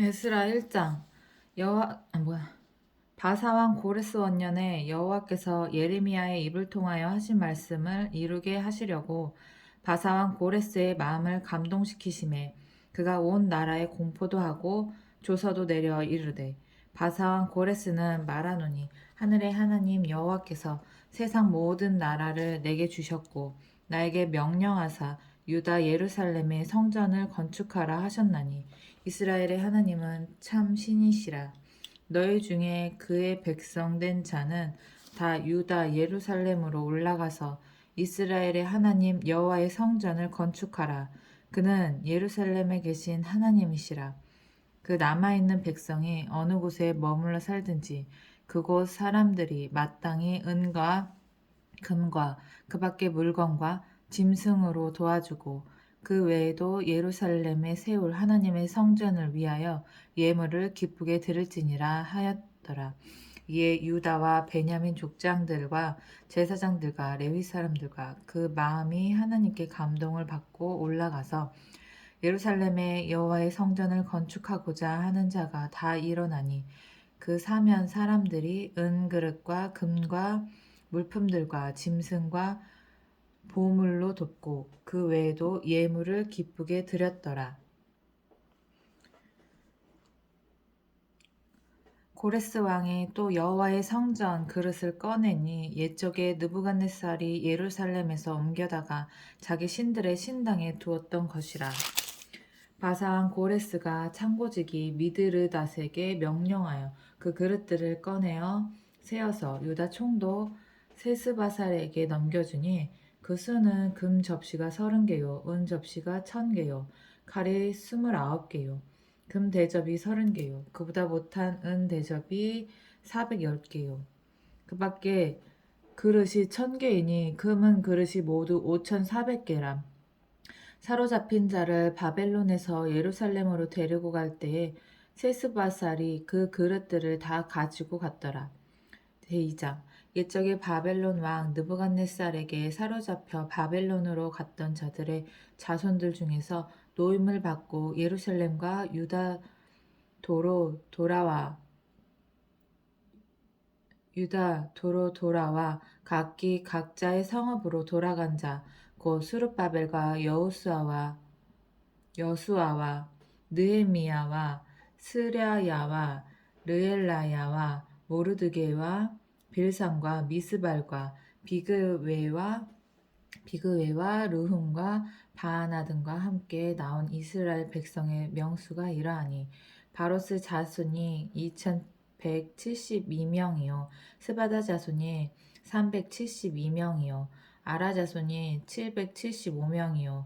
에스라 1장. 바사왕 고레스 원년에 여호와께서 예레미야의 입을 통하여 하신 말씀을 이루게 하시려고 바사왕 고레스의 마음을 감동시키심에 그가 온 나라에 공포도 하고 조서도 내려 이르되, 바사왕 고레스는 말하노니 하늘의 하나님 여호와께서 세상 모든 나라를 내게 주셨고 나에게 명령하사 유다 예루살렘의 성전을 건축하라 하셨나니 이스라엘의 하나님은 참 신이시라. 너희 중에 그의 백성 된 자는 다 유다 예루살렘으로 올라가서 이스라엘의 하나님 여호와의 성전을 건축하라. 그는 예루살렘에 계신 하나님이시라. 그 남아있는 백성이 어느 곳에 머물러 살든지 그곳 사람들이 마땅히 은과 금과 그 밖의 물건과 짐승으로 도와주고 그 외에도 예루살렘에 세울 하나님의 성전을 위하여 예물을 기쁘게 드릴지니라 하였더라. 이에 유다와 베냐민 족장들과 제사장들과 레위 사람들과 그 마음이 하나님께 감동을 받고 올라가서 예루살렘에 여호와의 성전을 건축하고자 하는 자가 다 일어나니 그 사면 사람들이 은그릇과 금과 물품들과 짐승과 보물로 돕고 그 외에도 예물을 기쁘게 드렸더라. 고레스 왕이 또 여호와의 성전 그릇을 꺼내니 옛적에 느부갓네살이 예루살렘에서 옮겨다가 자기 신들의 신당에 두었던 것이라. 바사왕 고레스가 창고지기 미드르닷에게 명령하여 그 그릇들을 꺼내어 세어서 유다 총독 세스바살에게 넘겨주니 그 수는 금 접시가 30개요 은 접시가 1000개요 칼이 29개요 금 대접이 30개요 그보다 못한 은 대접이 410개요 그 밖에 그릇이 1000개이니 금은 그릇이 모두 5400개라. 사로잡힌 자를 바벨론에서 예루살렘으로 데리고 갈 때에 세스바살이 그 그릇들을 다 가지고 갔더라. 제2장. 옛적에 바벨론 왕 느부갓네살에게 사로잡혀 바벨론으로 갔던 자들의 자손들 중에서 노임을 받고 예루살렘과 유다 도로 돌아와 각기 각자의 성읍으로 돌아간 자 곧 스룹바벨과 여수아와 느헤미야와 스랴야와 르엘라야와 모르드게와 빌산과 미스발과 비그웨와 르훔과 바하나 등과 함께 나온 이스라엘 백성의 명수가 이러하니 바로스 자손이 2172명이요 스바다 자손이 372명이요 아라 자손이 775명이요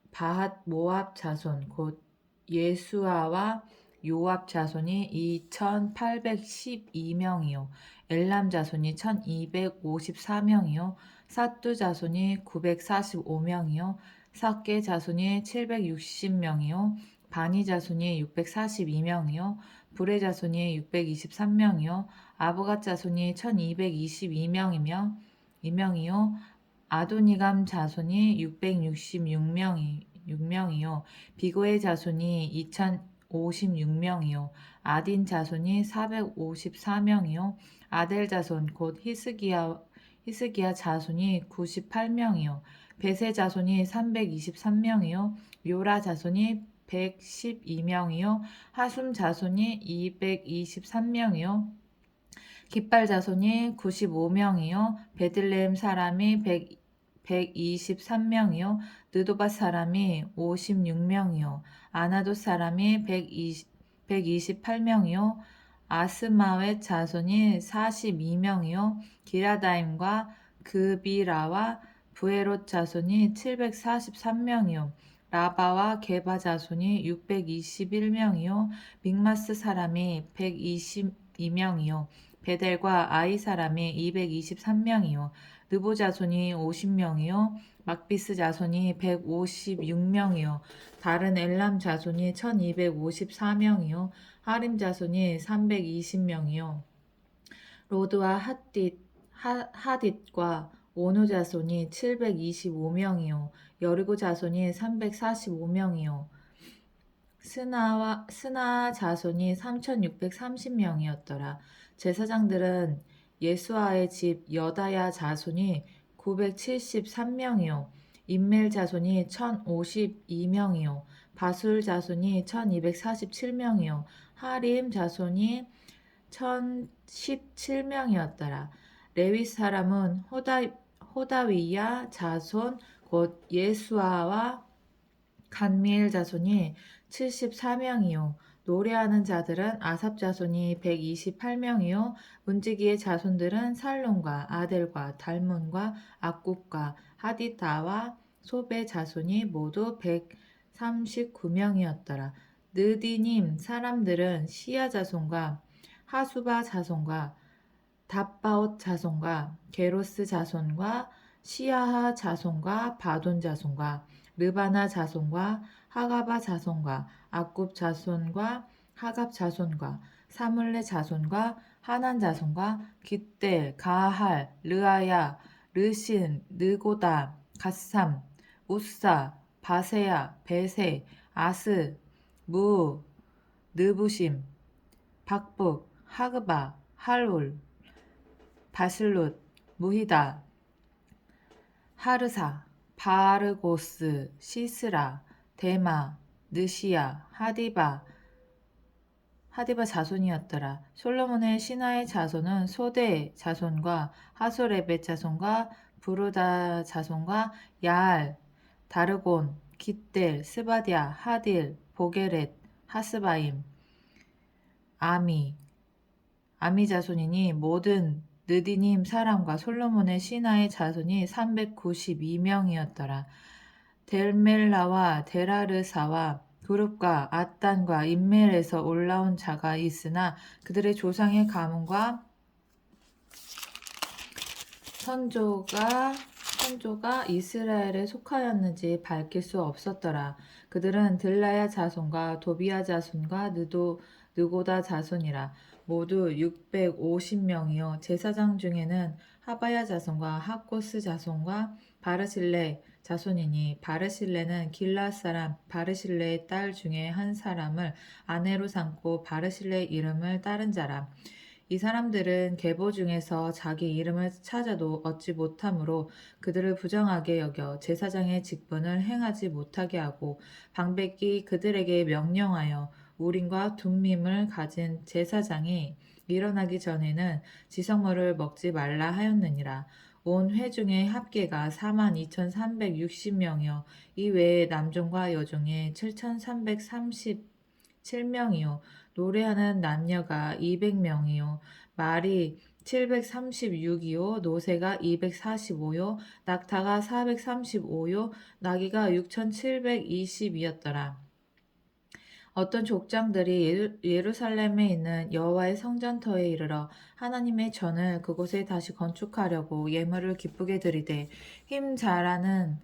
바핫 모압 자손 곧 예수아와 요압 자손이 2812명이요 엘람 자손이 1254명이요 사뚜 자손이 945명이요 삭게 자손이 760명이요 바니 자손이 642명이요 브레 자손이 623명이요 아보갓 자손이 1222명이며 이명이요 아도니감 자손이 666명이요 비고의 자손이 2056명이요 아딘 자손이 454명이요 아델 자손 곧 히스기야 자손이 98명이요 베세 자손이 323명이요 요라 자손이 112명이요 하숨 자손이 223명이요 깃발 자손이 95명이요 베들레헴 사람이 123명이요 느도바 사람이 56명이요 아나도 사람이 128명이요 아스마웻 자손이 42명이요 기라다임과 그비라와 부에롯 자손이 743명이요 라바와 게바 자손이 621명이요 믹마스 사람이 122명이요 베델과 아이 사람이 223명이요 느보 자손이 50명이요 막비스 자손이 156명이요 다른 엘람 자손이 1254명이요 하림 자손이 320명이요 로드와 하딧과 오노 자손이 725명이요 여리고 자손이 345명이요 스나 자손이 3630명이었더라. 제사장들은 예수아의 집 여다야 자손이 973명이요. 임멜 자손이 1052명이요. 바술 자손이 1247명이요. 하림 자손이 1017명이었더라. 레위 사람은 호다위야 자손 곧 예수아와 간미엘 자손이 74명이요. 노래하는 자들은 아삽 자손이 128명이요. 문지기의 자손들은 살론과 아델과 달문과 악굽과 하디다와 소베 자손이 모두 139명이었더라. 느디님 사람들은 시야 자손과 하수바 자손과 답바옷 자손과 게로스 자손과 시야하 자손과 바돈 자손과 르바나 자손과 하가바 자손과 악굽 자손과 하갑 자손과 사물레 자손과 하난 자손과 깃델, 가할, 르아야, 르신, 느고다, 갓삼, 우사, 바세야, 베세, 아스, 무, 느부심, 박북, 하그바, 할울, 바실룻, 무히다, 하르사, 바르고스, 시스라, 데마, 느시야, 하디바 자손이었더라. 솔로몬의 신하의 자손은 소대 자손과 하소레벳 자손과 부르다 자손과 야알, 다르곤, 깃델, 스바디아, 하딜, 보게렛, 하스바임, 아미 자손이니 모든 느디님 사람과 솔로몬의 신하의 자손이 392명이었더라. 델멜라와 데라르사와 그룹과 아단과 임멜에서 올라온 자가 있으나 그들의 조상의 가문과 선조가 이스라엘에 속하였는지 밝힐 수 없었더라. 그들은 들라야 자손과 도비야 자손과 느고다 자손이라. 모두 650명이요. 제사장 중에는 하바야 자손과 하코스 자손과 바르실레 자손이니 바르실레는 길앗 사람 바르실레의 딸 중에 한 사람을 아내로 삼고 바르실레 이름을 따른 자라. 이 사람들은 계보 중에서 자기 이름을 찾아도 얻지 못하므로 그들을 부정하게 여겨 제사장의 직분을 행하지 못하게 하고 방백이 그들에게 명령하여 우림과 둠밈을 가진 제사장이 일어나기 전에는 지성물을 먹지 말라 하였느니라. 온 회중의 합계가 42,360명이요. 이 외에 남종과 여종이 7,337명이요. 노래하는 남녀가 200명이요. 말이 736이요. 노새가 245요. 낙타가 435요. 나귀가 6,720이었더라. 어떤 족장들이 예루살렘에 있는 여호와의 성전터에 이르러 하나님의 전을 그곳에 다시 건축하려고 예물을 기쁘게 드리되 힘 잘하는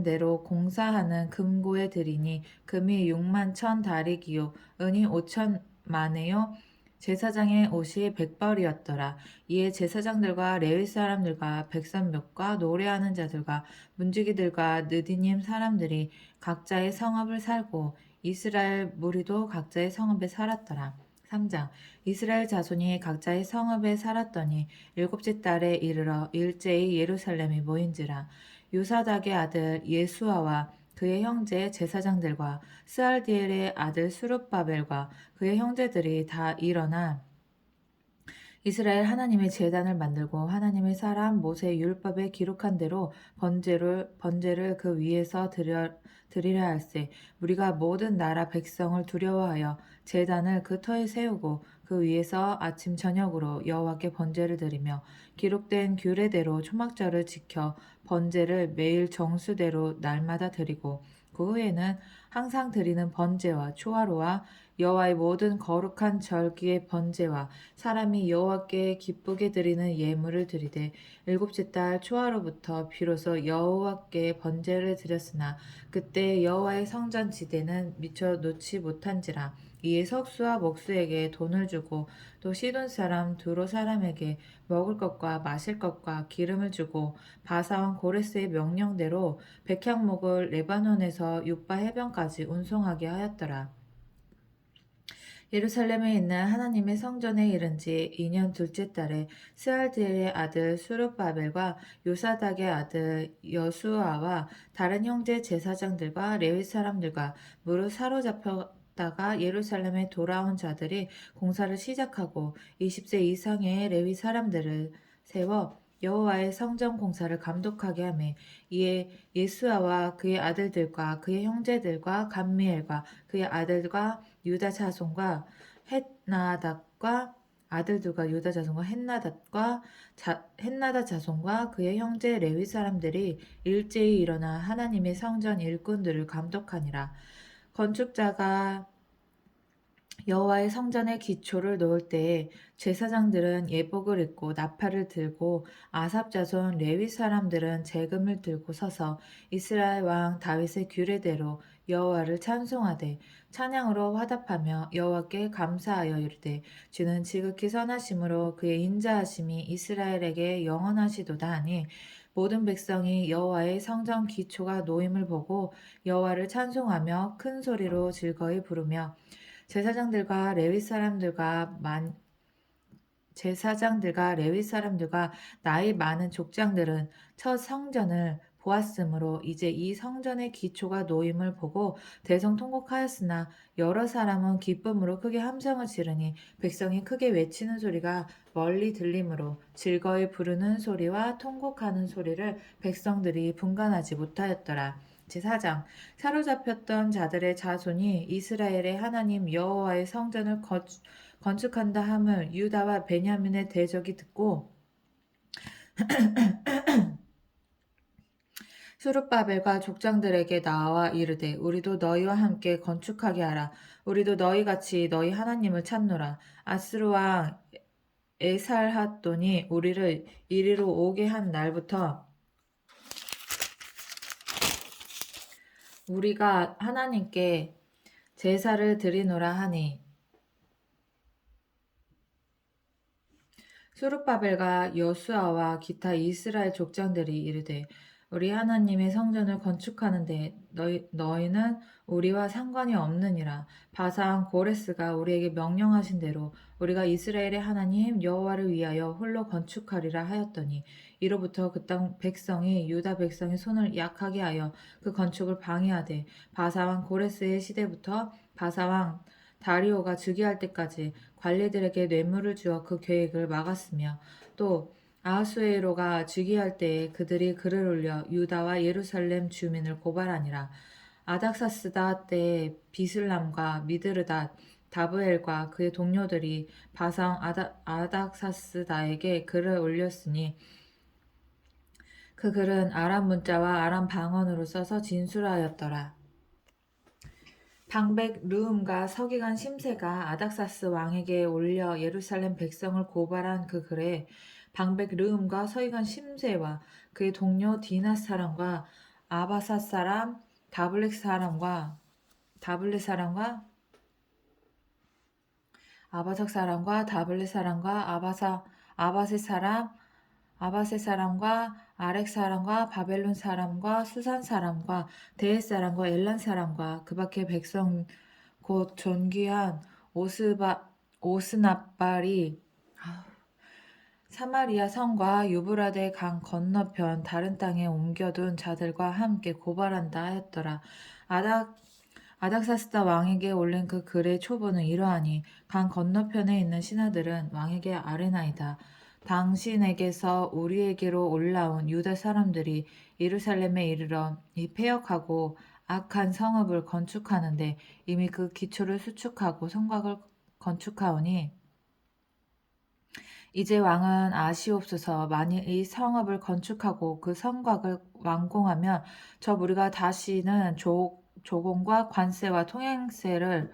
대로 공사하는 금고에 드리니 금이 6만 1,000다리기요 은이 5,000만에요. 제사장의 옷이 100벌이었더라. 이에 제사장들과 레위 사람들과 백성몇과 노래하는 자들과 문지기들과 느디님 사람들이 각자의 성읍을 살고 이스라엘 무리도 각자의 성읍에 살았더라. 3장 이스라엘 자손이 각자의 성읍에 살았더니 일곱째 달에 이르러 일제히 예루살렘이 모인지라. 요사닥의 아들 예수아와 그의 형제 제사장들과 스알디엘의 아들 수룹바벨과 그의 형제들이 다 일어나 이스라엘 하나님의 제단을 만들고 하나님의 사람 모세 율법에 기록한 대로 번제를 그 위에서 드리려 할세. 우리가 모든 나라 백성을 두려워하여 제단을 그 터에 세우고 그 위에서 아침 저녁으로 여호와께 번제를 드리며 기록된 규례대로 초막절을 지켜 번제를 매일 정수대로 날마다 드리고 그 후에는 항상 드리는 번제와 초하루와 여호와의 모든 거룩한 절기의 번제와 사람이 여호와께 기쁘게 드리는 예물을 드리되 일곱째 달 초하루부터 비로소 여호와께 번제를 드렸으나 그때 여호와의 성전 지대는 미처 놓지 못한지라. 이에 석수와 목수에게 돈을 주고 또 시돈 사람 두로 사람에게 먹을 것과 마실 것과 기름을 주고 바사왕 고레스의 명령대로 백향목을 레바논에서 육바 해변까지 운송하게 하였더라. 예루살렘에 있는 하나님의 성전에 이른 지 2년 둘째 달에 스알디엘의 아들 수룹바벨과 요사닥의 아들 여수아와 다른 형제 제사장들과 레위 사람들과 무릇 사로잡혔다가 예루살렘에 돌아온 자들이 공사를 시작하고 20세 이상의 레위 사람들을 세워 여호와의 성전 공사를 감독하게 하매 이에 예수아와 그의 아들들과 그의 형제들과 감미엘과 그의 아들과 유다 자손과 헷나닷과 아들들과 유다 자손과 헷나닷 자손과 그의 형제 레위 사람들이 일제히 일어나 하나님의 성전 일꾼들을 감독하니라. 건축자가 여호와의 성전의 기초를 놓을 때에 제사장들은 예복을 입고 나팔을 들고 아삽 자손 레위 사람들은 재금을 들고 서서 이스라엘 왕 다윗의 규례대로 여호와를 찬송하되 찬양으로 화답하며 여호와께 감사하여 이르되 주는 지극히 선하심으로 그의 인자하심이 이스라엘에게 영원하시도다 하니 모든 백성이 여호와의 성전 기초가 놓임을 보고 여호와를 찬송하며 큰 소리로 즐거이 부르며 제사장들과 레위 사람들과 나이 많은 족장들은 첫 성전을 보았으므로 이제 이 성전의 기초가 놓임을 보고 대성통곡하였으나 여러 사람은 기쁨으로 크게 함성을 지르니 백성이 크게 외치는 소리가 멀리 들리므로 즐거이 부르는 소리와 통곡하는 소리를 백성들이 분간하지 못하였더라. 제4장 사로잡혔던 자들의 자손이 이스라엘의 하나님 여호와의 성전을 건축한다 함을 유다와 베냐민의 대적이 듣고 수룹바벨과 족장들에게 나와 이르되 우리도 너희와 함께 건축하게 하라. 우리도 너희같이 너희 하나님을 찾노라. 아스루 왕 에살핫돈이 우리를 이리로 오게 한 날부터 우리가 하나님께 제사를 드리노라 하니 수룹바벨과 여수아와 기타 이스라엘 족장들이 이르되 우리 하나님의 성전을 건축하는데 너희는 우리와 상관이 없느니라. 바사왕 고레스가 우리에게 명령하신 대로 우리가 이스라엘의 하나님 여호와를 위하여 홀로 건축하리라 하였더니 이로부터 그 땅 백성이 유다 백성의 손을 약하게 하여 그 건축을 방해하되 바사왕 고레스의 시대부터 바사왕 다리오가 즉위할 때까지 관리들에게 뇌물을 주어 그 계획을 막았으며 또 아하수에로가 즉위할 때에 그들이 글을 올려 유다와 예루살렘 주민을 고발하니라. 아닥사스다 때 비슬람과 미드르닷 다브엘과 그의 동료들이 바상 아닥사스다에게 글을 올렸으니 그 글은 아람 문자와 아람 방언으로 써서 진술하였더라. 방백 르움과 서기관 심세가 아닥사스 왕에게 올려 예루살렘 백성을 고발한 그 글에 방백 르움과 서기관 심세와 그의 동료 디낫 사람과 아바삿 사람 다블렛 사람과 아바삭 사람과 다블렛 사람과 아바셋 사람과 아렉 사람과 바벨론 사람과 수산 사람과 데헷 사람과 엘란 사람과 그 밖의 백성 곧 존귀한 오스나발이 사마리아 성과 유브라데 강 건너편 다른 땅에 옮겨둔 자들과 함께 고발한다 하였더라. 아닥사스다 왕에게 올린 그 글의 초보는 이러하니 강 건너편에 있는 신하들은 왕에게 아뢰나이다. 당신에게서 우리에게로 올라온 유다 사람들이 예루살렘에 이르러 이 패역하고 악한 성읍을 건축하는데 이미 그 기초를 수축하고 성곽을 건축하오니 이제 왕은 아시옵소서. 만일 이 성읍을 건축하고 그 성곽을 완공하면 저 무리가 다시는 조공과 관세와 통행세를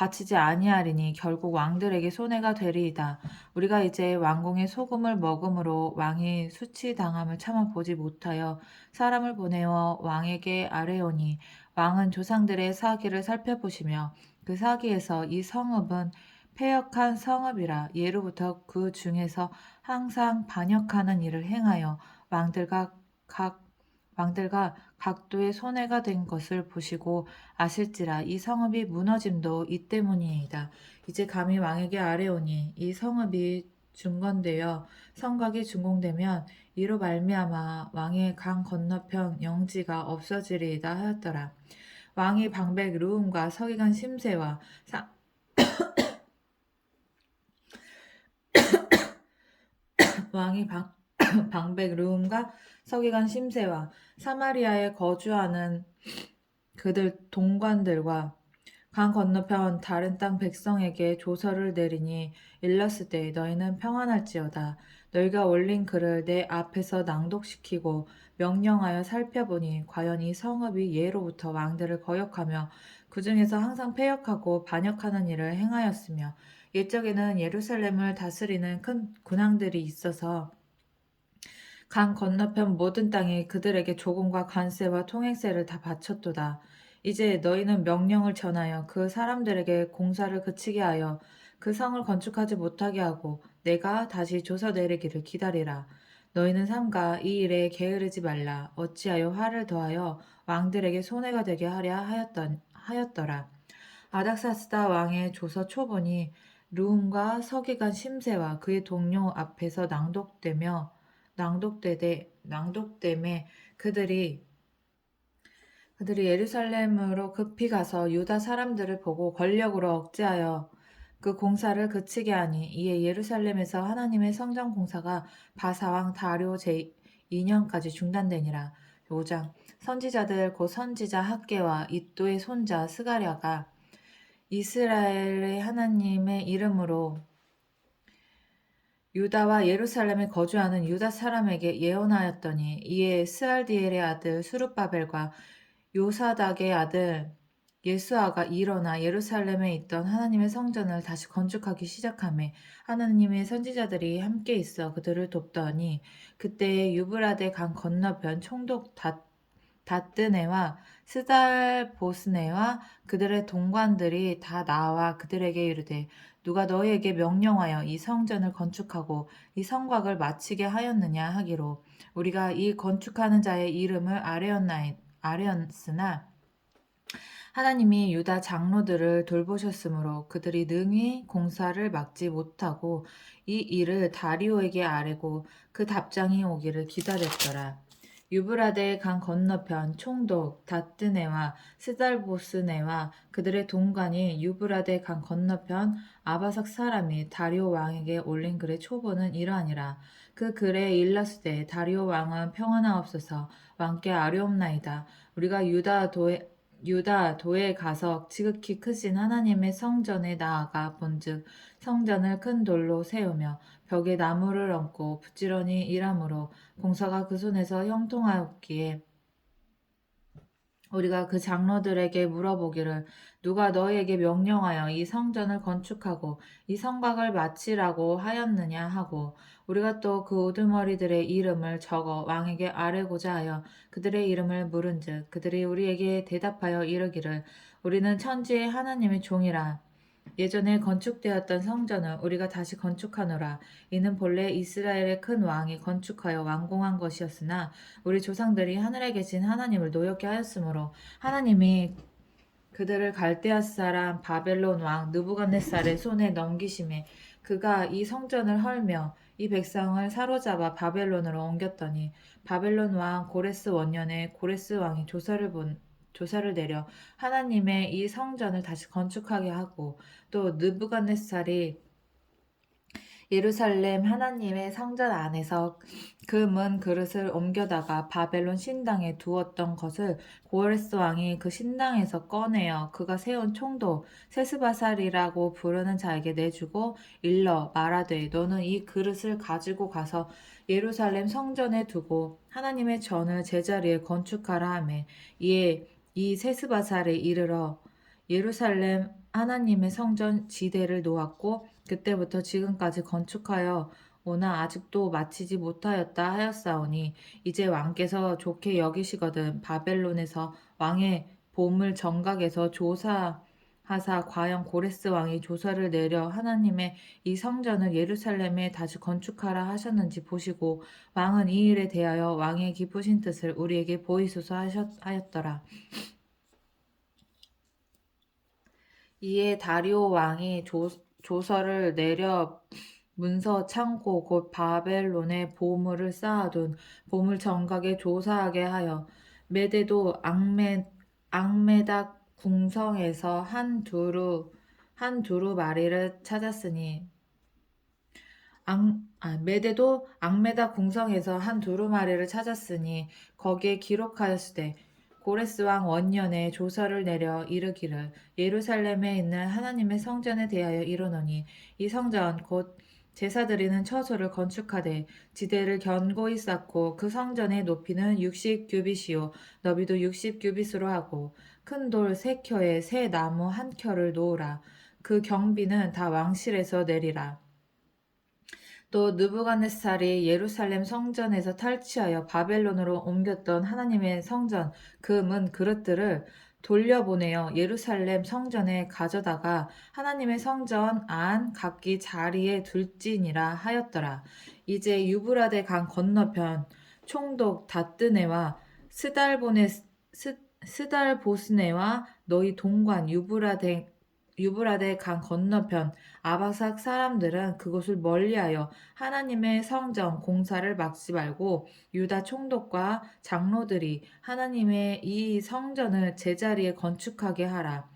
바치지 아니하리니 결국 왕들에게 손해가 되리이다. 우리가 이제 왕궁의 소금을 먹음으로 왕이 수치당함을 참아 보지 못하여 사람을 보내어 왕에게 아뢰오니 왕은 조상들의 사기를 살펴보시며 그 사기에서 이 성읍은 패역한 성읍이라 예로부터 그 중에서 항상 반역하는 일을 행하여 왕들과 각 왕들과 각도의 손해가 된 것을 보시고 아실지라 이 성읍이 무너짐도 이 때문이이다. 이제 감히 왕에게 아뢰오니 이 성읍이 중건되어 성곽이 준공되면 이로 말미암아 왕의 강 건너편 영지가 없어지리이다 하였더라. 왕이 방백 르움과 서기관 심세와 왕이 방백 르움과 서기관 심세와 사마리아에 거주하는 그들 동관들과 강 건너편 다른 땅 백성에게 조서를 내리니 일렀을 때 너희는 평안할지어다. 너희가 올린 글을 내 앞에서 낭독시키고 명령하여 살펴보니 과연 이 성읍이 예로부터 왕들을 거역하며 그 중에서 항상 패역하고 반역하는 일을 행하였으며 옛적에는 예루살렘을 다스리는 큰 군왕들이 있어서 강 건너편 모든 땅에 그들에게 조공과 관세와 통행세를 다 바쳤도다. 이제 너희는 명령을 전하여 그 사람들에게 공사를 그치게 하여 그 성을 건축하지 못하게 하고 내가 다시 조서 내리기를 기다리라. 너희는 삼가 이 일에 게으르지 말라. 어찌하여 화를 더하여 왕들에게 손해가 되게 하랴 하였더라. 아닥사스다 왕의 조서 초본이 르움과 서기관 심세와 그의 동료 앞에서 낭독되매 그들이 예루살렘으로 급히 가서 유다 사람들을 보고 권력으로 억제하여 그 공사를 그치게 하니 이에 예루살렘에서 하나님의 성전 공사가 바사왕 다리오 제2년까지 중단되니라. 5장 선지자들 곧 선지자 학개와 id도의 손자 스가랴가 이스라엘의 하나님의 이름으로 유다와 예루살렘에 거주하는 유다 사람에게 예언하였더니 이에 스알디엘의 아들 수룹바벨과 요사닥의 아들 예수아가 일어나 예루살렘에 있던 하나님의 성전을 다시 건축하기 시작하며 하나님의 선지자들이 함께 있어 그들을 돕더니 그때에 유브라데 강 건너편 총독 다뜨네와 스달보스네와 그들의 동관들이 다 나와 그들에게 이르되 누가 너희에게 명령하여 이 성전을 건축하고 이 성곽을 마치게 하였느냐 하기로 우리가 이 건축하는 자의 이름을 아뢰었으나 하나님이 유다 장로들을 돌보셨으므로 그들이 능히 공사를 막지 못하고 이 일을 다리오에게 아뢰고 그 답장이 오기를 기다렸더라. 유브라데 강 건너편 총독 다뜨네와 스달보스네와 그들의 동관이 유브라데 강 건너편 아바삭 사람이 다리오 왕에게 올린 글의 초본은 이러하니라. 그 글에 일렀으되 다리오 왕은 평안하옵소서 왕께 아뢰옵나이다. 우리가 유다 도에 가서 지극히 크신 하나님의 성전에 나아가 본즉 성전을 큰 돌로 세우며 벽에 나무를 얹고 부지런히 일하므로 공사가 그 손에서 형통하였기에 우리가 그 장로들에게 물어보기를 누가 너희에게 명령하여 이 성전을 건축하고 이 성곽을 마치라고 하였느냐 하고 우리가 또 그 우두머리들의 이름을 적어 왕에게 아뢰고자 하여 그들의 이름을 물은즉 그들이 우리에게 대답하여 이르기를 우리는 천지의 하나님의 종이라 예전에 건축되었던 성전을 우리가 다시 건축하노라. 이는 본래 이스라엘의 큰 왕이 건축하여 완공한 것이었으나 우리 조상들이 하늘에 계신 하나님을 노엽게 하였으므로 하나님이 그들을 갈대아 사람 바벨론 왕 느부갓네살의 손에 넘기심에 그가 이 성전을 헐며 이 백성을 사로잡아 바벨론으로 옮겼더니 바벨론 왕 고레스 원년에 고레스 왕이 조사를 내려 하나님의 이 성전을 다시 건축하게 하고 또 느부갓네살이 예루살렘 하나님의 성전 안에서 그 문 그릇을 옮겨다가 바벨론 신당에 두었던 것을 고레스 왕이 그 신당에서 꺼내어 그가 세운 총독 세스바살이라고 부르는 자에게 내주고 일러 말하되 너는 이 그릇을 가지고 가서 예루살렘 성전에 두고 하나님의 전을 제자리에 건축하라 하매 이에 이 세스바살이 예루살렘 하나님의 성전 지대를 놓았고 그때부터 지금까지 건축하여 오나 아직도 마치지 못하였다 하였사오니 이제 왕께서 좋게 여기시거든 바벨론에서 왕의 보물 정각에서 조사하사 과연 고레스 왕이 조서를 내려 하나님의 이 성전을 예루살렘에 다시 건축하라 하셨는지 보시고 왕은 이 일에 대하여 왕의 기쁘신 뜻을 우리에게 보이소서 하였더라. 이에 다리오 왕이 조서를 내려 문서 창고 곧 바벨론에 보물을 쌓아둔 보물 정각에 조사하게 하여 메대도 앙메닥 궁성에서 한 두루마리를 찾았으니 메대도 앙메다 궁성에서 한 두루마리를 찾았으니 거기에 기록하였으되 고레스 왕 원년에 조서를 내려 이르기를 예루살렘에 있는 하나님의 성전에 대하여 이르노니 이 성전 곧 제사 드리는 처소를 건축하되 지대를 견고히 쌓고 그 성전의 높이는 60규빗이요 너비도 60규빗으로 하고 큰 돌 3켜에 새 나무 1켜를 놓으라. 그 경비는 다 왕실에서 내리라. 또 느부갓네살이 예루살렘 성전에서 탈취하여 바벨론으로 옮겼던 하나님의 성전 금 그릇들을 돌려보내어 예루살렘 성전에 가져다가 하나님의 성전 안 각기 자리에 둘지니라 하였더라. 이제 유브라데 강 건너편 총독 다뜨네와 스달보스네와 너희 동관 유브라데 강 건너편 아바삭 사람들은 그곳을 멀리하여 하나님의 성전 공사를 막지 말고 유다 총독과 장로들이 하나님의 이 성전을 제자리에 건축하게 하라.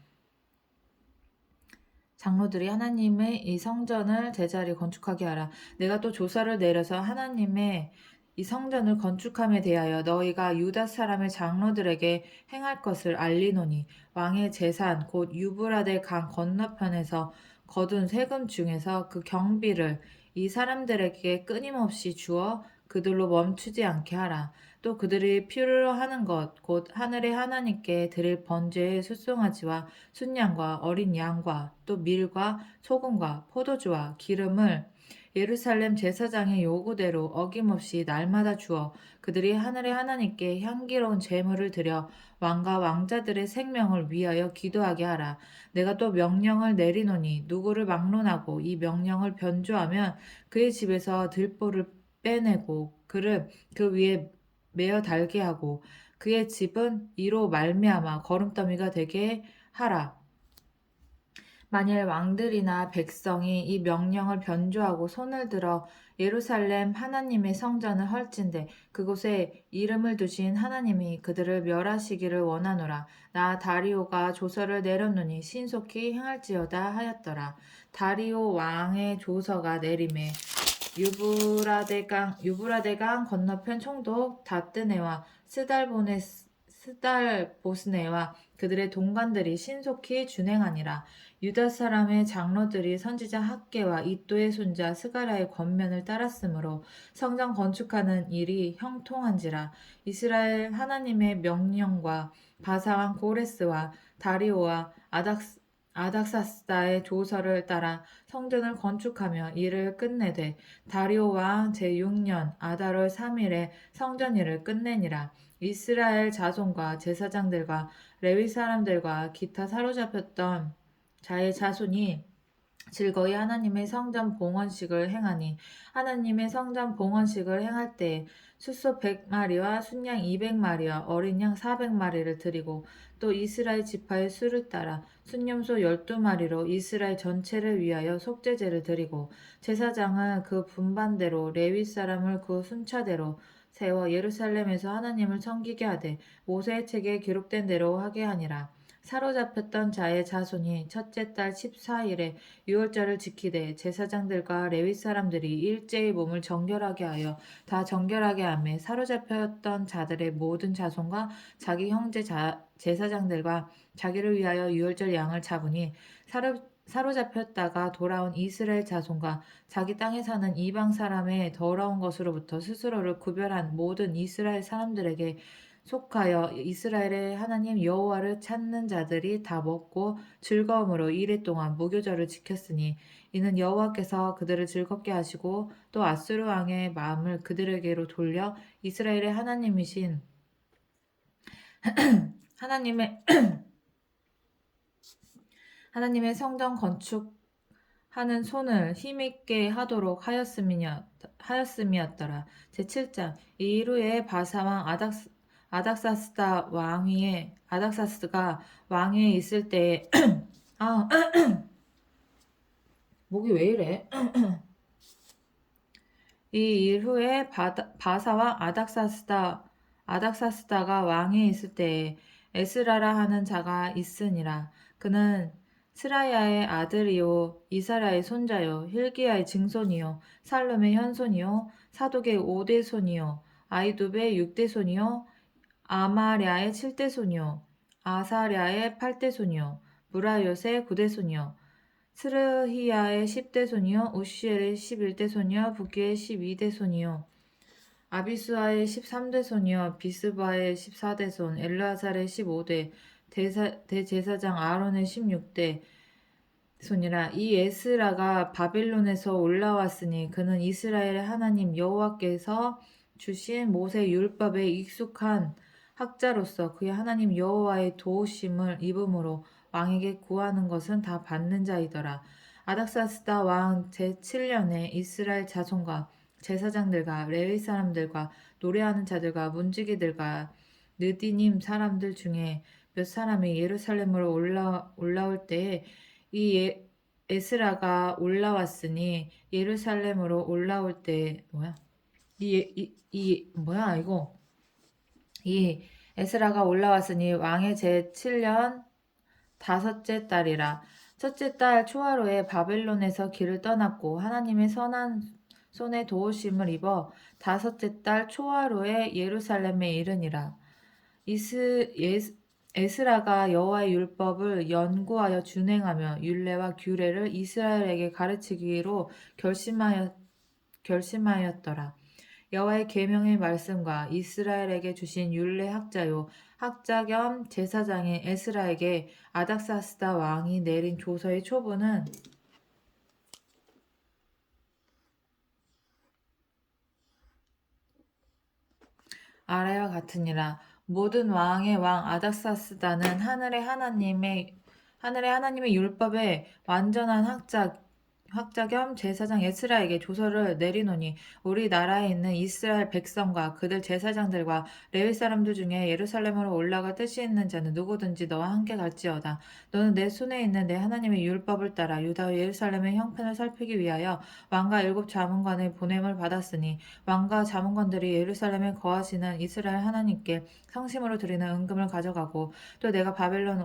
장로들이 하나님의 이 성전을 제자리에 건축하게 하라. 내가 또 조사를 내려서 하나님의 이 성전을 건축함에 대하여 너희가 유다 사람의 장로들에게 행할 것을 알리노니 왕의 재산 곧 유브라데 강 건너편에서 거둔 세금 중에서 그 경비를 이 사람들에게 끊임없이 주어 그들로 멈추지 않게 하라. 또 그들이 필요로 하는 것 곧 하늘의 하나님께 드릴 번제의 숫송아지와 순양과 어린 양과 또 밀과 소금과 포도주와 기름을 예루살렘 제사장의 요구대로 어김없이 날마다 주어 그들이 하늘의 하나님께 향기로운 제물을 드려 왕과 왕자들의 생명을 위하여 기도하게 하라. 내가 또 명령을 내리노니 누구를 막론하고 이 명령을 변조하면 그의 집에서 들보를 빼내고 그를 그 위에 메어 달게 하고 그의 집은 이로 말미암아 거름더미가 되게 하라. 만일 왕들이나 백성이 이 명령을 변조하고 손을 들어 예루살렘 하나님의 성전을 헐진대 그곳에 이름을 두신 하나님이 그들을 멸하시기를 원하노라. 나 다리오가 조서를 내렸노니 신속히 행할지어다 하였더라. 다리오 왕의 조서가 내림에 유브라데강 건너편 총독 다뜨네와 스달보스네와 그들의 동관들이 신속히 준행하니라. 유다 사람의 장로들이 선지자 학개와 이도의 손자 스가랴의 권면을 따랐으므로 성전 건축하는 일이 형통한지라. 이스라엘 하나님의 명령과 바사왕 고레스와 다리오와 아닥사스다의 조서를 따라 성전을 건축하며 일을 끝내되 다리오 왕 제6년 아달월 3일에 성전 일을 끝내니라. 이스라엘 자손과 제사장들과 레위 사람들과 기타 사로잡혔던 자의 자손이 즐거이 하나님의 성전 봉헌식을 행하니 하나님의 성전 봉헌식을 행할 때에 숫소 100마리와 순양 200마리와 어린 양 400마리를 드리고 또 이스라엘 지파의 수를 따라 순염소 12마리로 이스라엘 전체를 위하여 속죄제를 드리고 제사장은 그 분반대로 레위 사람을 그 순차대로 세워 예루살렘에서 하나님을 섬기게 하되 모세의 책에 기록된 대로 하게 하니라. 사로잡혔던 자의 자손이 첫째 달 14일에 유월절을 지키되 제사장들과 레위 사람들이 일제히 몸을 정결하게 하여 다 정결하게 하며 사로잡혔던 자들의 모든 자손과 자기 형제 제사장들과 자기를 위하여 유월절 양을 잡으니 사로잡혔다가 돌아온 이스라엘 자손과 자기 땅에 사는 이방 사람의 더러운 것으로부터 스스로를 구별한 모든 이스라엘 사람들에게 속하여 이스라엘의 하나님 여호와를 찾는 자들이 다 먹고 즐거움으로 이레 동안 무교절을 지켰으니 이는 여호와께서 그들을 즐겁게 하시고 또 아수르 왕의 마음을 그들에게로 돌려 이스라엘의 하나님이신 하나님의 하나님의 성전 건축하는 손을 힘있게 하도록 하였음이었더라. 제7장 이후에 바사왕 아닥사스가 왕위에 있을 때에 아 목이 왜 이래? 이 이후에 바사왕 아닥사스다가 왕위에 있을 때에 에스라라 하는 자가 있으니라. 그는 스라야의 아들이요 이사랴의 손자요 힐기야의 증손이요 살룸의 현손이요 사독의 5대손이요 아이두베의 6대손이요 아마랴의 7대손이요 아사랴의 8대손이요 무라요의 9대손이요 스르히야의 10대손이요 우시엘의 11대손이요 부기의 12대손이요 아비수아의 13대손이요 비스바의 14대손 엘르아살의 15대 대제사장 아론의 16대 손이라. 이 에스라가 바벨론에서 올라왔으니 그는 이스라엘의 하나님 여호와께서 주신 모세 율법에 익숙한 학자로서 그의 하나님 여호와의 도우심을 입음으로 왕에게 구하는 것은 다 받는 자이더라. 아닥사스다 왕 제7년에 이스라엘 자손과 제사장들과 레위 사람들과 노래하는 자들과 문지기들과 느디님 사람들 중에 몇 사람이 예루살렘으로 올라올 때에 이 에스라가 올라왔으니 예루살렘으로 올라올 때 이 에스라가 올라왔으니 왕의 제7년 다섯째 달이라. 첫째 달 초하루에 바벨론에서 길을 떠났고 하나님의 선한 손에 도우심을 입어 다섯째 달 초하루에 예루살렘에 이르니라. 에스라가 여호와의 율법을 연구하여 준행하며 율례와 규례를 이스라엘에게 가르치기로 결심하였더라. 여호와의 계명의 말씀과 이스라엘에게 주신 율례 학자요 학자 겸 제사장인 에스라에게 아닥사스다 왕이 내린 조서의 초본은 아래와 같으니라. 모든 왕의 왕 아닥사스다는 하늘의 하나님의 율법에 완전한 학자 겸 제사장 에스라에게 조서를 내리노니 우리나라에 있는 이스라엘 백성과 그들 제사장들과 레위 사람들 중에 예루살렘으로 올라갈 뜻이 있는 자는 누구든지 너와 함께 갈지어다. 너는 내 손에 있는 내 하나님의 율법을 따라 유다와 예루살렘의 형편을 살피기 위하여 왕과 7 자문관의 보냄을 받았으니 왕과 자문관들이 예루살렘에 거하시는 이스라엘 하나님께 성심으로 드리는 은금을 가져가고 또 내가 바벨론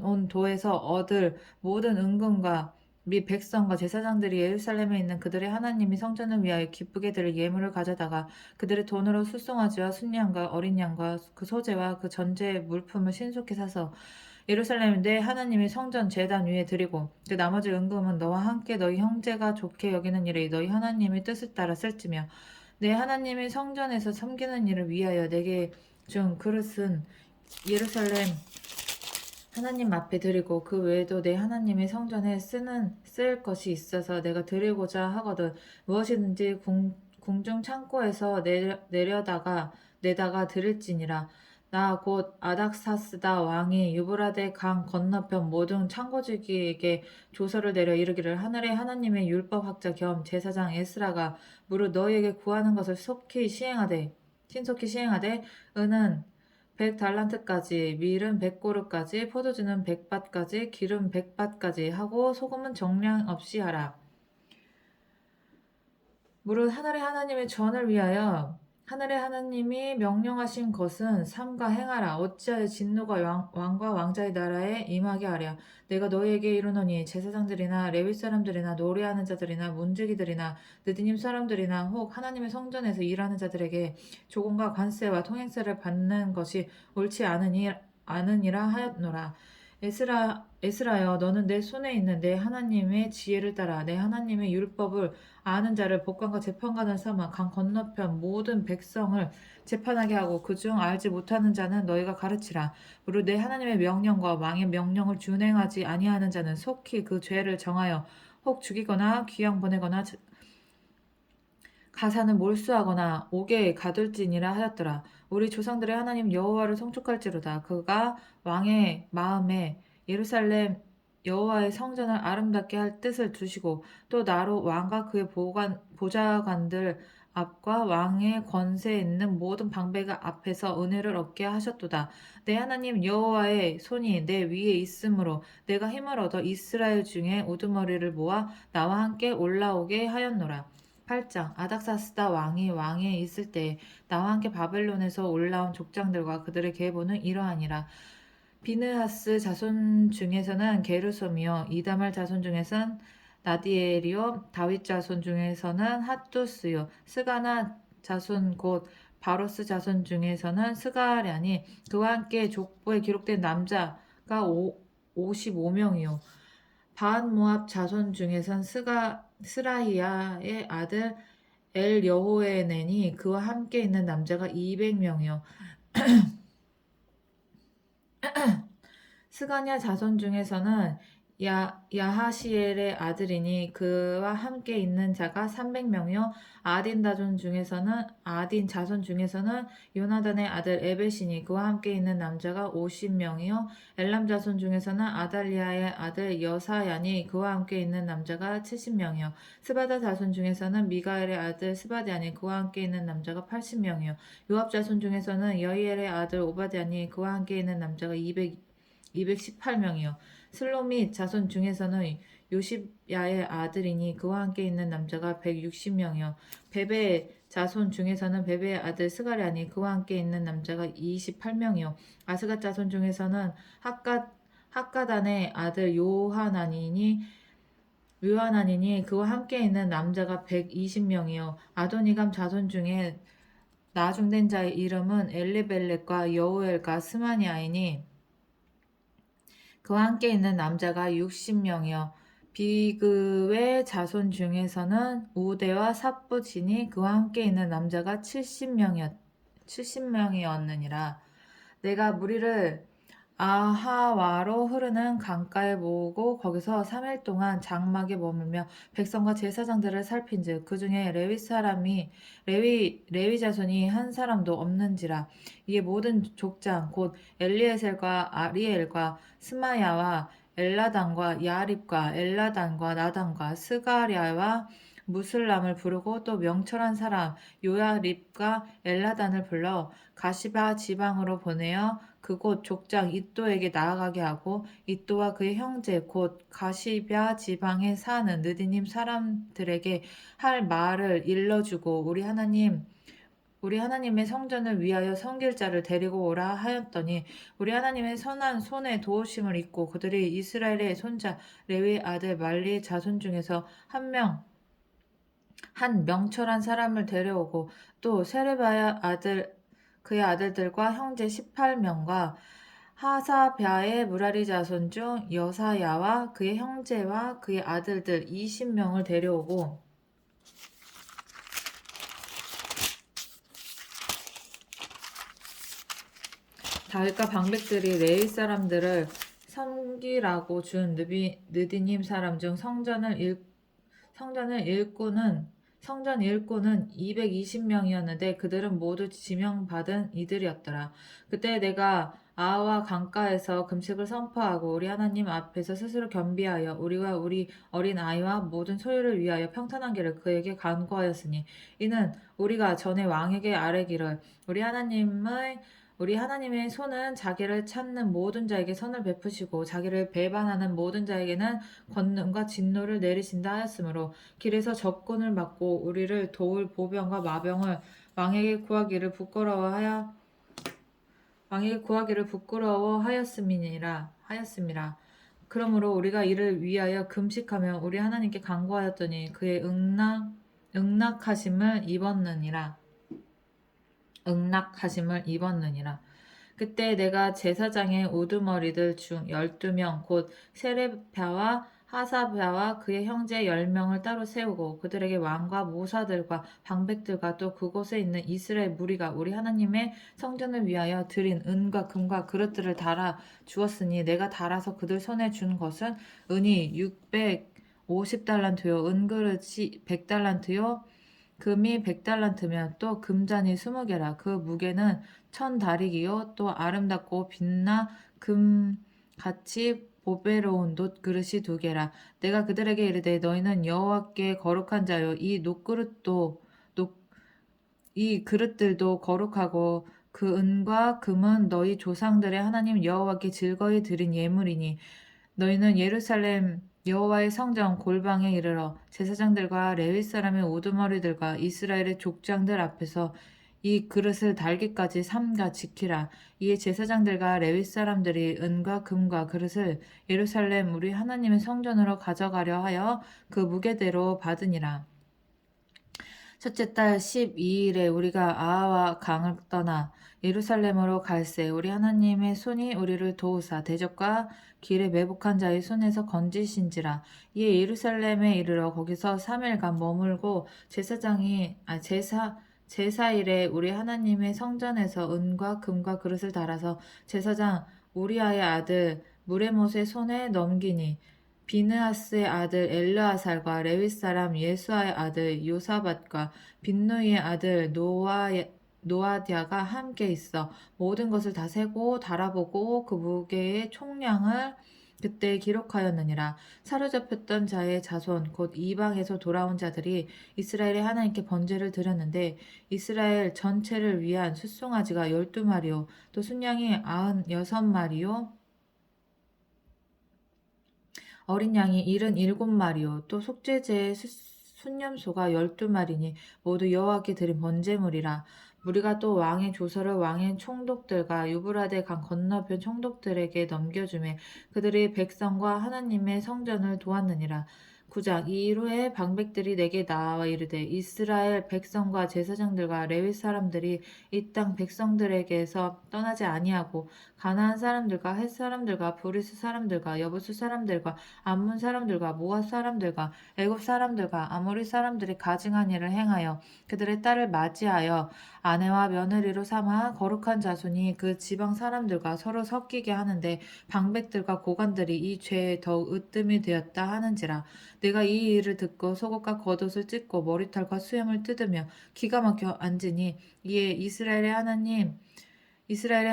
온 도에서 얻을 모든 은금과 및 백성과 제사장들이 예루살렘에 있는 그들의 하나님이 성전을 위하여 기쁘게 드릴 예물을 가져다가 그들의 돈으로 숫송아지와 순양과 어린 양과 그 소재와 그 전제의 물품을 신속히 사서 예루살렘 내 하나님의 성전 제단 위에 드리고 그 나머지 은금은 너와 함께 너희 형제가 좋게 여기는 일에 너희 하나님의 뜻을 따라 쓸지며 내 하나님의 성전에서 섬기는 일을 위하여 내게 준 그릇은 예루살렘 하나님 앞에 드리고 그 외에도 내 하나님의 성전에 쓸 것이 있어서 내가 드리고자 하거든 무엇이든지 궁중 창고에서 내다가 드릴지니라. 나 곧 아닥사스다 왕이 유브라데 강 건너편 모든 창고주기에게 조서를 내려 이르기를 하늘의 하나님의 율법 학자 겸 제사장 에스라가 무릇 너희에게 구하는 것을 신속히 시행하되 은은 100달란트까지, 밀은 100고르까지, 포도주는 100밭까지, 기름 100밭까지 하고 소금은 정량 없이 하라. 무릇 하늘의 하나님의 전을 위하여 하늘의 하나님이 명령하신 것은 삼가 행하라. 어찌하여 진노가 왕과 왕자의 나라에 임하게 하랴. 내가 너희에게 이르노니 제사장들이나 레위 사람들이나 노래하는 자들이나 문지기들이나 느디님 사람들이나 혹 하나님의 성전에서 일하는 자들에게 조공과 관세와 통행세를 받는 것이 옳지 않으니라 하였노라. 에스라여, 너는 내 손에 있는 내 하나님의 지혜를 따라 내 하나님의 율법을 아는 자를 법관과 재판관을 삼아 강 건너편 모든 백성을 재판하게 하고 그중 알지 못하는 자는 너희가 가르치라. 그리고 내 하나님의 명령과 왕의 명령을 준행하지 아니하는 자는 속히 그 죄를 정하여 혹 죽이거나 귀양 보내거나 가산을 몰수하거나 옥에 가둘지니라 하였더라. 우리 조상들의 하나님 여호와를 송축할지로다. 그가 왕의 마음에 예루살렘 여호와의 성전을 아름답게 할 뜻을 두시고 또 나로 왕과 그의 보좌관들 앞과 왕의 권세에 있는 모든 방배가 앞에서 은혜를 얻게 하셨도다. 내 하나님 여호와의 손이 내 위에 있으므로 내가 힘을 얻어 이스라엘 중에 우두머리를 모아 나와 함께 올라오게 하였노라. 8장 아닥사스다 왕이 왕에 있을 때 나와 함께 바벨론에서 올라온 족장들과 그들의 계보는 이러하니라. 비느하스 자손 중에서는 게르솜이요 이다말 자손 중에선 나디엘이요 다윗 자손 중에서는 핫두스요 스가나 자손 곧 바로스 자손 중에서는 스가랴니 그와 함께 족보에 기록된 남자가 55명이요 바한모압 자손 중에선 스라히야의 아들 엘여호에넨이 그와 함께 있는 남자가 200명이요 스가냐 자손 중에서는 야하시엘의 아들이니 그와 함께 있는 자가 300명이요 아딘 자손 중에서는 요나단의 아들 에벳이니 그와 함께 있는 남자가 50명이요 엘람 자손 중에서는 아달리아의 아들 여사야니 그와 함께 있는 남자가 70명이요 스바다 자손 중에서는 미가엘의 아들 스바디아니 그와 함께 있는 남자가 80명이요 요압 자손 중에서는 여이엘의 아들 오바디아니 그와 함께 있는 남자가 218명이요. 슬로밋 자손 중에서는 요십야의 아들이니 그와 함께 있는 남자가 160명이요. 베베 자손 중에서는 베베의 아들 스가랴니 그와 함께 있는 남자가 28명이요. 아스갓 자손 중에서는 핫가단의 아들 요하나니니 그와 함께 있는 남자가 120명이요. 아도니감 자손 중에 나중된 자의 이름은 엘리벨렛과 여우엘과 스마니아이니 그와 함께 있는 남자가 60명이요. 비그의 자손 중에서는 우대와 삽부지니 그와 함께 있는 남자가 70명이었느니라. 내가 무리를 아하와로 흐르는 강가에 모으고 거기서 3일 동안 장막에 머물며 백성과 제사장들을 살핀즉 그 중에 레위 자손이 한 사람도 없는지라. 이에 모든 족장 곧 엘리에셀과 아리엘과 스마야와 엘라단과 야립과 엘라단과 나단과 스가랴와 무슬람을 부르고 또 명철한 사람 요야립과 엘라단을 불러 가시바 지방으로 보내어 그곳 족장 이또에게 나아가게 하고 이또와 그의 형제 곧 가시바 지방에 사는 느디님 사람들에게 할 말을 일러주고 우리 하나님의 성전을 위하여 섬길 자를 데리고 오라 하였더니 우리 하나님의 선한 손에 도우심을 입고 그들이 이스라엘의 손자 레위 아들 말리의 자손 중에서 한 명철한 사람을 데려오고 또 세레바야 그의 아들들과 형제 18명과 하사랴의 무라리 자손 중 여사야와 그의 형제와 그의 아들들 20명을 데려오고 다윗과 방백들이 레위 사람들을 섬기라고 준 느디님 사람 중 성전 일꾼은 220명이었는데 그들은 모두 지명받은 이들이었더라. 그때 내가 아와 강가에서 금식을 선포하고 우리 하나님 앞에서 스스로 겸비하여 우리와 우리 어린 아이와 모든 소유를 위하여 평탄한 길을 그에게 간구하였으니 이는 우리가 전에 왕에게 아뢰기를 우리 하나님의 손은 자기를 찾는 모든 자에게 선을 베푸시고 자기를 배반하는 모든 자에게는 권능과 진노를 내리신다 하였으므로 길에서 적군을 막고 우리를 도울 보병과 마병을 왕에게 구하기를 부끄러워하였음이라. 그러므로 우리가 이를 위하여 금식하며 우리 하나님께 간구하였더니 그의 응낙하심을 입었느니라. 그때 내가 제사장의 우두머리들 중 12명 곧 세레비아와 하사랴와 그의 형제 10명을 따로 세우고 그들에게 왕과 모사들과 방백들과 또 그곳에 있는 이스라엘 무리가 우리 하나님의 성전을 위하여 드린 은과 금과 그릇들을 달아 주었으니 내가 달아서 그들 손에 준 것은 은이 650달란트요 은그릇이 100달란트요 금이 100달란트며 또 금잔이 20개라. 그 무게는 1000다릭이요 또 아름답고 빛나 금같이 보배로운 놋 그릇이 2개라. 내가 그들에게 이르되 너희는 여호와께 거룩한 자요 이 그릇들도 거룩하고 그 은과 금은 너희 조상들의 하나님 여호와께 즐거이 드린 예물이니 너희는 예루살렘 여호와의 성전 골방에 이르러 제사장들과 레위 사람의 우두머리들과 이스라엘의 족장들 앞에서 이 그릇을 달기까지 삼가 지키라. 이에 제사장들과 레위 사람들이 은과 금과 그릇을 예루살렘 우리 하나님의 성전으로 가져가려 하여 그 무게대로 받으니라. 첫째 달 12일에 우리가 아하와 강을 떠나 예루살렘으로 갈새 우리 하나님의 손이 우리를 도우사 대적과 길에 매복한 자의 손에서 건지신지라. 이에 예루살렘에 이르러 거기서 3일간 머물고 제사일에 우리 하나님의 성전에서 은과 금과 그릇을 달아서 제사장 우리아의 아들 무레못의 손에 넘기니 비느하스의 아들 엘르아살과 레위 사람 예수아의 아들 요사밧과 빈누이의 아들 노아디아가 함께 있어 모든 것을 다 세고 달아보고 그 무게의 총량을 그때 기록하였느니라. 사로잡혔던 자의 자손 곧 이방에서 돌아온 자들이 이스라엘의 하나님께 번제를 드렸는데 이스라엘 전체를 위한 숫송아지가 12마리요 또 순양이 96마리요 어린 양이 77마리요 또 속죄제의 순념소가 12마리니 모두 여호와께 드린 번제물이라. 우리가 또 왕의 조서를 왕의 총독들과 유브라데 강 건너편 총독들에게 넘겨주매 그들이 백성과 하나님의 성전을 도왔느니라. 9장 이 후에 방백들이 내게 나와 이르되 이스라엘 백성과 제사장들과 레위 사람들이 이 땅 백성들에게서 떠나지 아니하고 가나안 사람들과 헷 사람들과 브리스 사람들과 여부수 사람들과 암몬 사람들과 모압 사람들과 애굽 사람들과 아모리 사람들이 가증한 일을 행하여 그들의 딸을 맞이하여 아내와 며느리로 삼아 거룩한 자손이 그 지방 사람들과 서로 섞이게 하는데 방백들과 고관들이 이 죄에 더욱 으뜸이 되었다 하는지라. 내가 이 일을 듣고 속옷과 겉옷을 찢고 머리털과 수염을 뜯으며 기가 막혀 앉으니 이에 이스라엘의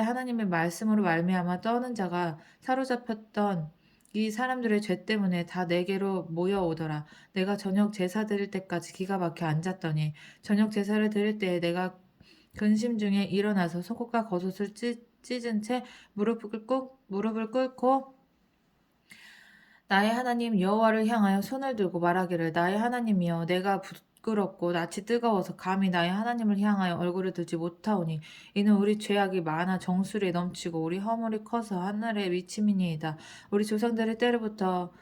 하나님의 말씀으로 말미암아 떠는 자가 사로잡혔던 이 사람들의 죄 때문에 다 내게로 모여오더라. 내가 저녁 제사 드릴 때까지 기가 막혀 앉았더니 저녁 제사를 드릴 때에 내가 근심 중에 일어나서 속옷과 겉옷을 찢은 채 무릎을 꿇고 나의 하나님 여호와를 향하여 손을 들고 말하기를 나의 하나님이여 내가 부끄럽고 낯이 뜨거워서 감히 나의 하나님을 향하여 얼굴을 들지 못하오니 이는 우리 죄악이 많아 정수리에 넘치고 우리 허물이 커서 하늘에 미침이니이다. 우리 조상들의 때로부터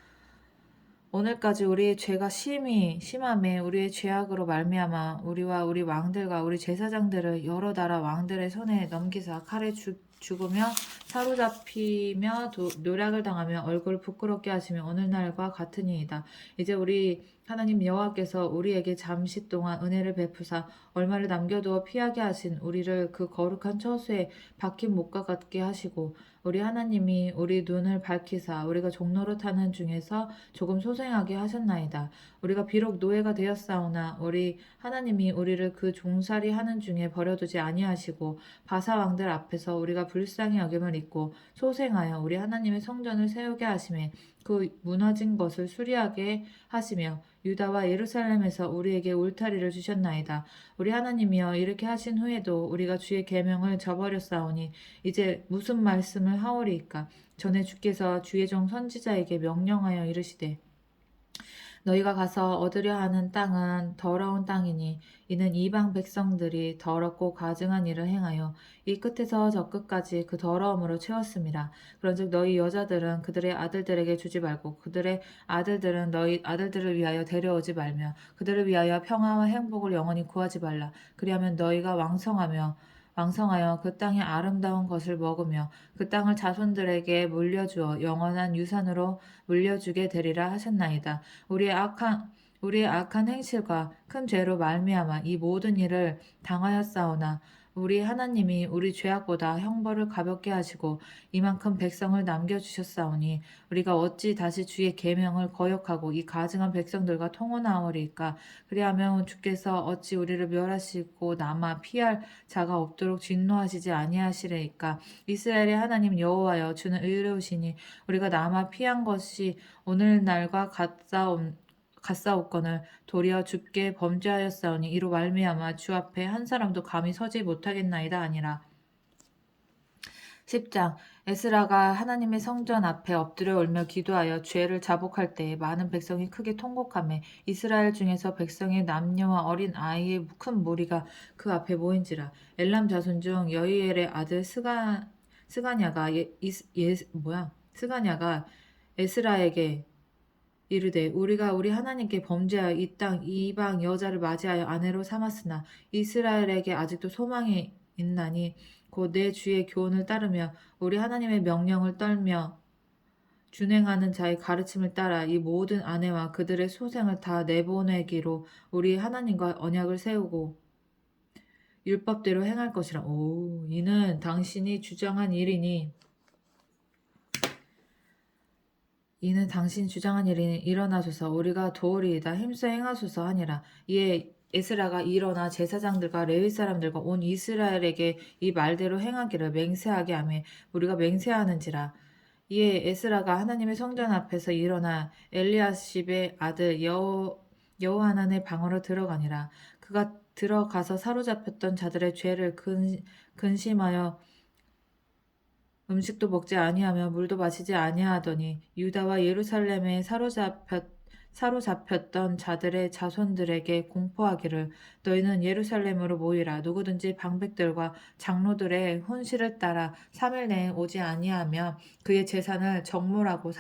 오늘까지 우리의 죄가 심함에 우리의 죄악으로 말미암아 우리와 우리 왕들과 우리 제사장들을 여러 나라 왕들의 손에 넘기사 칼에 죽으며 사로잡히며 노략을 당하며 얼굴을 부끄럽게 하시며 오늘날과 같으니이다. 이제 우리 하나님 여호와께서 우리에게 잠시 동안 은혜를 베푸사 얼마를 남겨두어 피하게 하신 우리를 그 거룩한 처소에 박힌 못과 같게 하시고 우리 하나님이 우리 눈을 밝히사 우리가 종로로 타는 중에서 조금 소생하게 하셨나이다. 우리가 비록 노예가 되었사오나 우리 하나님이 우리를 그 종살이 하는 중에 버려두지 아니하시고 바사 왕들 앞에서 우리가 불쌍히 여김을 입고 소생하여 우리 하나님의 성전을 세우게 하심에 그 무너진 것을 수리하게 하시며 유다와 예루살렘에서 우리에게 울타리를 주셨나이다. 우리 하나님이여 이렇게 하신 후에도 우리가 주의 계명을 저버렸사오니 이제 무슨 말씀을 하오리이까. 전에 주께서 주의 종 선지자에게 명령하여 이르시되 너희가 가서 얻으려 하는 땅은 더러운 땅이니 이는 이방 백성들이 더럽고 가증한 일을 행하여 이 끝에서 저 끝까지 그 더러움으로 채웠습니다. 그런즉 너희 여자들은 그들의 아들들에게 주지 말고 그들의 아들들은 너희 아들들을 위하여 데려오지 말며 그들을 위하여 평화와 행복을 영원히 구하지 말라. 그리하면 너희가 왕성하며 왕성하여 그 땅의 아름다운 것을 먹으며 그 땅을 자손들에게 물려주어 영원한 유산으로 물려주게 되리라 하셨나이다. 우리의 악한 행실과 큰 죄로 말미암아 이 모든 일을 당하였사오나 우리 하나님이 우리 죄악보다 형벌을 가볍게 하시고 이만큼 백성을 남겨주셨사오니 우리가 어찌 다시 주의 계명을 거역하고 이 가증한 백성들과 통혼하오리까. 그리하면 주께서 어찌 우리를 멸하시고 남아 피할 자가 없도록 진노하시지 아니하시리까. 이스라엘의 하나님 여호와여, 주는 의로우시니 우리가 남아 피한 것이 오늘날과 같사옵거늘 도리어 주께 범죄하였사오니 이로 말미암아 주 앞에 한 사람도 감히 서지 못하겠나이다 아니라. 10장. 에스라가 하나님의 성전 앞에 엎드려 울며 기도하여 죄를 자복할 때에 많은 백성이 크게 통곡하며 이스라엘 중에서 백성의 남녀와 어린 아이의 큰 무리가 그 앞에 모인지라. 엘람 자손 중 여이엘의 아들 스가냐가 에스라에게 이르되 우리가 우리 하나님께 범죄하여 이 땅 이방 여자를 맞이하여 아내로 삼았으나 이스라엘에게 아직도 소망이 있나니 곧 내 주의 교훈을 따르며 우리 하나님의 명령을 떨며 준행하는 자의 가르침을 따라 이 모든 아내와 그들의 소생을 다 내보내기로 우리 하나님과 언약을 세우고 율법대로 행할 것이라. 이는 당신이 주장한 일이니 일어나소서 우리가 도우리이다 힘써 행하소서 하니라. 이에 에스라가 일어나 제사장들과 레위 사람들과 온 이스라엘에게 이 말대로 행하기를 맹세하게 하며 우리가 맹세하는지라. 이에 에스라가 하나님의 성전 앞에서 일어나 엘리야십의 아들 여호하난의 방으로 들어가니라. 그가 들어가서 사로잡혔던 자들의 죄를 근심하여 음식도 먹지 아니하며 물도 마시지 아니하더니 유다와 예루살렘에 사로잡혔던 자들의 자손들에게 공포하기를 너희는 예루살렘으로 모이라. 누구든지 방백들과 장로들의 혼실을 따라 3일 내에 오지 아니하며 그의 재산을 적물하고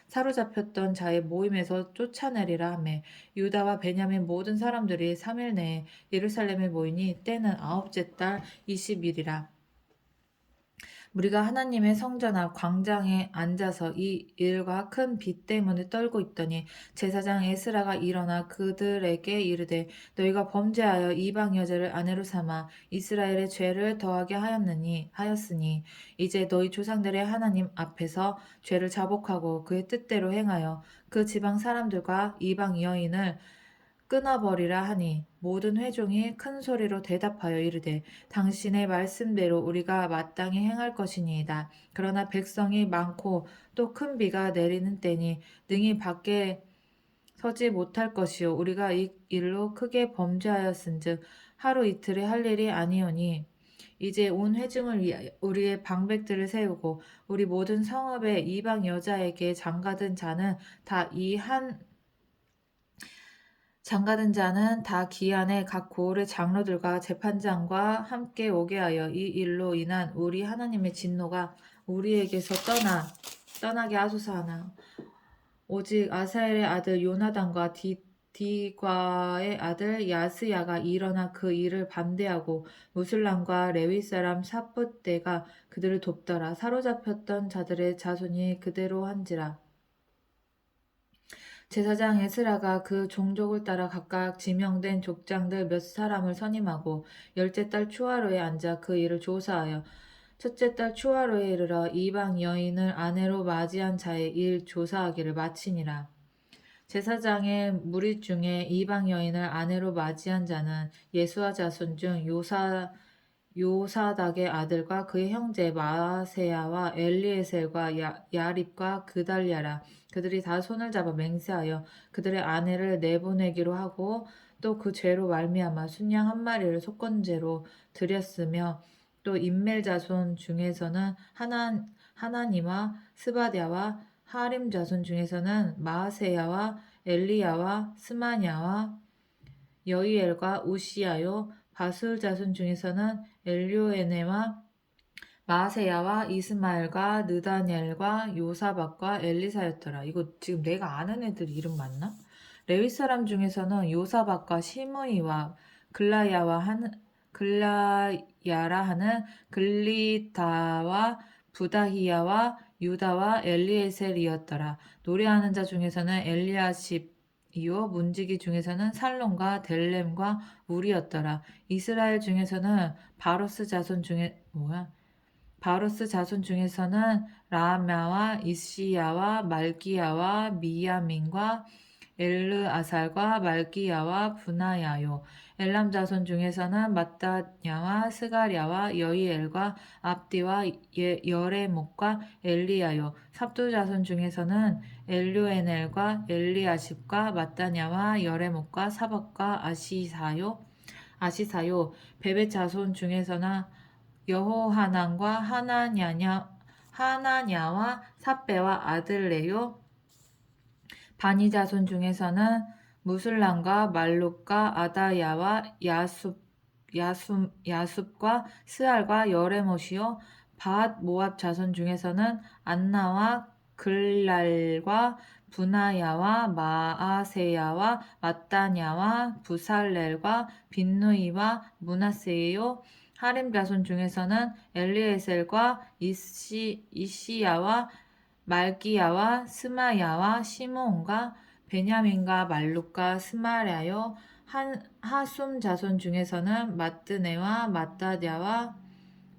사로잡혔던 자의 모임에서 쫓아내리라 하며 유다와 베냐민 모든 사람들이 3일 내에 예루살렘에 모이니 때는 9째 달 20일이라. 우리가 하나님의 성전 앞 광장에 앉아서 이 일과 큰 비 때문에 떨고 있더니 제사장 에스라가 일어나 그들에게 이르되 너희가 범죄하여 이방 여자를 아내로 삼아 이스라엘의 죄를 더하게 하였으니 이제 너희 조상들의 하나님 앞에서 죄를 자복하고 그의 뜻대로 행하여 그 지방 사람들과 이방 여인을 끊어버리라 하니 모든 회중이 큰 소리로 대답하여 이르되 당신의 말씀대로 우리가 마땅히 행할 것이니이다. 그러나 백성이 많고 또 큰 비가 내리는 때니 능히 밖에 서지 못할 것이요 우리가 이 일로 크게 범죄하였은즉 하루 이틀에 할 일이 아니오니 이제 온 회중을 위하여 우리의 방백들을 세우고 우리 모든 성읍의 이방 여자에게 장가든 자는 다 기한에 각 고을의 장로들과 재판장과 함께 오게 하여 이 일로 인한 우리 하나님의 진노가 우리에게서 떠나게 하소서 하나. 오직 아사엘의 아들 요나단과 디과의 아들 야스야가 일어나 그 일을 반대하고 무술람과 레위 사람 사붓대가 그들을 돕더라. 사로잡혔던 자들의 자손이 그대로 한지라. 제사장 에스라가 그 종족을 따라 각각 지명된 족장들 몇 사람을 선임하고 10째 달 추하로에 앉아 그 일을 조사하여 첫째 달 추하로에 이르러 이방 여인을 아내로 맞이한 자의 일 조사하기를 마치니라. 제사장의 무리 중에 이방 여인을 아내로 맞이한 자는 예수아 자손 중 요사닥의 아들과 그의 형제 마세야와 엘리에셀과 야립과 그달랴라. 그들이 다 손을 잡아 맹세하여 그들의 아내를 내보내기로 하고 또 그 죄로 말미암아 순양 한 마리를 속건제로 드렸으며 또 임멜 자손 중에서는 하나니와 스바랴와 하림 자손 중에서는 마아세야와 엘리야와 스마냐와 여이엘과 우시야요 바술 자손 중에서는 엘료에네와 마세야와 이스마엘과 느다니엘과 요사박과 엘리사였더라. 이거 지금 내가 아는 애들 이름 맞나? 레위 사람 중에서는 요사박과 시므이와 글라야라 하는 글리다와 부다히야와 유다와 엘리에셀이었더라. 노래하는 자 중에서는 엘리야십이요 문지기 중에서는 살론과 델렘과 우리였더라. 이스라엘 중에서는 바로스 자손 중에서는 라마와 이시야와 말기야와 미야민과 엘르아살과 말기야와 분하야요. 엘람 자손 중에서는 마따냐와 스가랴와 여이엘과 압디와 여레목과 엘리야요. 삽두 자손 중에서는 엘류에넬과 엘리아십과 마따냐와 여레목과 사박과 아시사요. 베벳 자손 중에서는 여호하난과 하나냐와 삽배와 아들레요. 바니 자손 중에서는 무술람과 말룩과 아다야와 야숲과 스알과 여레못이요. 밧 모압 자손 중에서는 안나와 글랄과 분하야와 마아세야와 마따냐와 부살렐과 빈누이와 문하세요. 하림 자손 중에서는 엘리에셀과 이시야와 말기야와 스마야와 시므온과 베냐민과 말룩과 스마랴요. 하숨 자손 중에서는 마뜨네와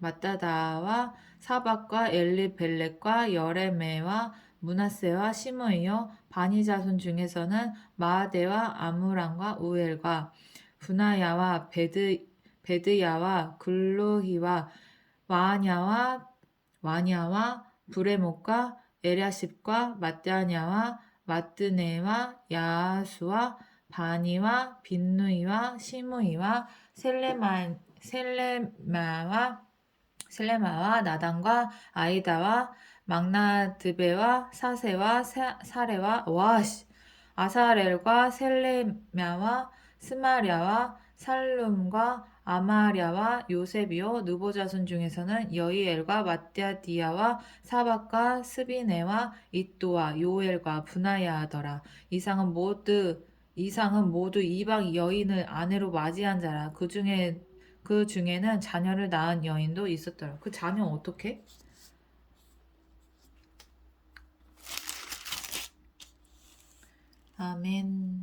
마따다와 사박과 엘리벨렉과 여레메와 문하세와 시므이요. 바니 자손 중에서는 마아데와 아무람과 우엘과 분하야와 베드야와 글로히와 와냐와 브레목과 에랴십과 마따냐와 마뜨네와 야수와 바니와 빈누이와 시므이와 셀레마와 나단과 아이다와 막나드베와 사세와 사레와 아사렐과 셀레마와 스마랴와 살룸과 아마랴와 요셉이요. 느보 자손 중에서는 여이엘과 마띠아디아와 사박과 스비네와 잇도와 요엘과 분하야하더라. 이상은 모두 이방 여인을 아내로 맞이한 자라. 그 중에는 자녀를 낳은 여인도 있었더라. 그 자녀 어떻게? 아멘.